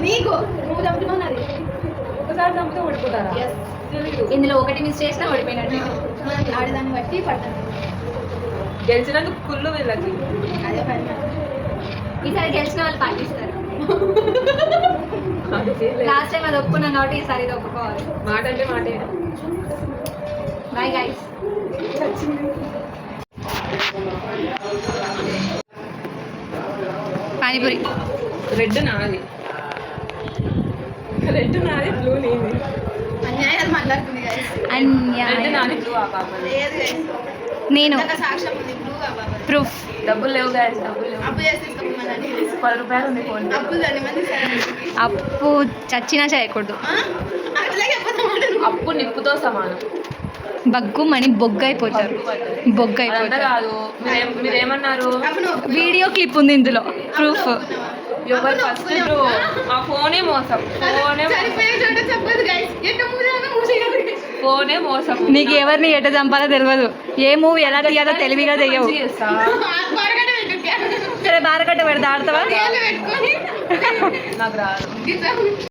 నీకు నువ్వు చంపుతున్నావు అది ఒకసారి చంపితే ఓడిపోతారా? ఇందులో ఒకటి మిస్ చేసినా ఓడిపోయినట్టు. ఆడదాన్ని బట్టి పడతాను. గెలిచినందుకు కుళ్ళు వీళ్ళకి. అదే పని. ఈసారి గెలిచిన వాళ్ళు పాటిస్తారు. లాస్ట్ టైం అది ఒప్పుకున్నాను కాబట్టి ఈసారి ఇది ఒప్పుకోవాలి. మాట అంటే మాటే. Bye guys. పానీపూరి. రెడ్ నాది, రెడ్ నాది, బ్లూ నీది. అన్యాయాలు మాట్లాడుతుంది guys. రెడ్ నాది, బ్లూ ఆ పాప. లేదు guys. నేను ఇందాక సాక్ష్యం ఉంది బ్లూ బాబా. ప్రూఫ్. డబ్బులు లేవు గాయస్, డబ్బులు లేవు. అప్పు చేసి తీసుకోమని 10 రూపాయలు ఉంది ఫోన్. అప్పులు అన్ని మంది సరే. అప్పు చచ్చినా చేయకూడదు. అట్లాగే చెప్పదన్నమాట. అప్పు నిప్పుతో సమానం. బగ్గుమని బొగ్గ అయిపోతారు. బొగ్గ అదంతా అయిపోతారు. కాదు, మీరేమన్నారు? వీడియో క్లిప్ ఉంది ఇందులో ప్రూఫ్. ఎవరు ఫస్ట్ ఆ ఫోనే మోసం, ఫోనే చెప్పదు guys. ఎట్ట మూసేయాలో మూసేయాలి. ఫోనే మోసం. నీకు ఎవరిని ఎట చంపాలో తెలియదు. ఏ మూవీ ఎలా తీయాలో తెలివిగా చెయ్యవు. చేస్తా. బారగడ్డ పెట్టుకో. సరే బారకట్ట పెడతా, ఆడతావా? పెట్టుకొని నాకు రాదు.